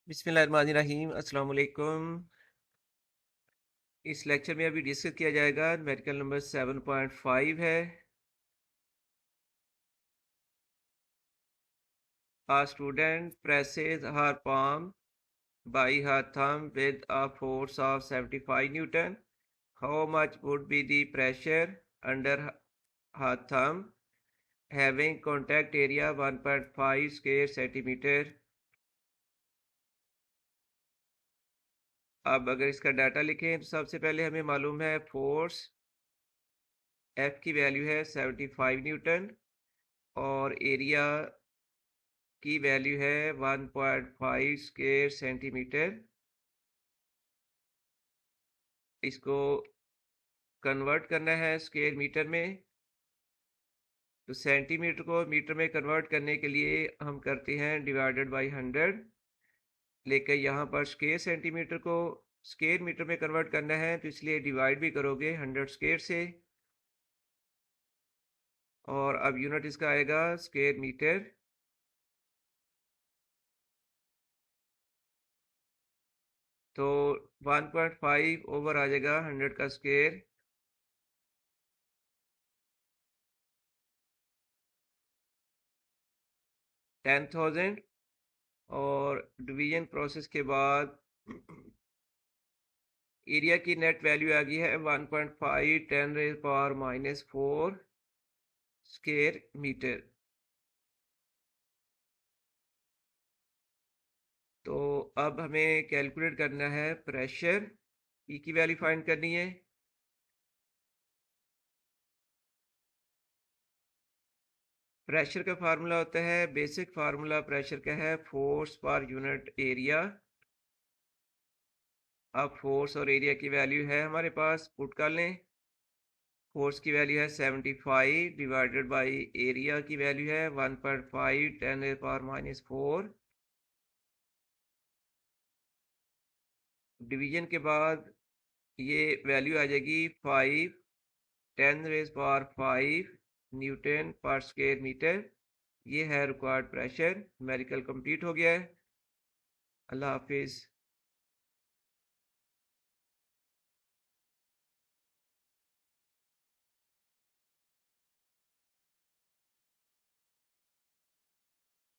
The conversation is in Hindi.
बिस्मिल्लाहिर्रहमानिर्रहीम अस्सलाम वालेकुम। इस लेक्चर में अभी डिस्कस किया जाएगा मेडिकल नंबर 7.5 है। A student presses her palm by her thumb with a force of 75 Newton. How much would be the pressure under her thumb having contact area 1.5 square centimeter? अब अगर इसका डाटा लिखें तो सबसे पहले हमें मालूम है फोर्स F की वैल्यू है 75 न्यूटन और एरिया की वैल्यू है 1.5 स्क्वायर सेंटीमीटर। इसको कन्वर्ट करना है स्क्वायर मीटर में, तो सेंटीमीटर को मीटर में कन्वर्ट करने के लिए हम करते हैं डिवाइडेड बाय 100, लेकिन यहाँ पर स्क्वायर सेंटीमीटर को स्क्वायर मीटर में कन्वर्ट करना है तो इसलिए डिवाइड भी करोगे 100 स्क्वायर से, और अब यूनिट इसका आएगा स्क्वायर मीटर। तो 1.5 ओवर आ जाएगा 100 का स्क्वायर, 10,000, और डिवीजन प्रोसेस के बाद एरिया की नेट वैल्यू आ गई है 1.5 10⁻⁻⁴ स्क्वायर मीटर। तो अब हमें कैलकुलेट करना है प्रेशर, ई की वैल्यू फाइंड करनी है। प्रेशर का फार्मूला होता है, बेसिक फार्मूला प्रेशर का है फोर्स पर यूनिट एरिया। अब फोर्स और एरिया की वैल्यू है हमारे पास, पुट कर लें। फोर्स की वैल्यू है 75 डिवाइडेड बाय एरिया की वैल्यू है 1.5 10⁻⁻⁴। डिवीजन के बाद ये वैल्यू आ जाएगी 5 10⁻⁵ न्यूटन पर स्क्वायर मीटर। ये है रिक्वायर्ड प्रेशर। मेडिकल कंप्लीट हो गया है। अल्लाह हाफिज़।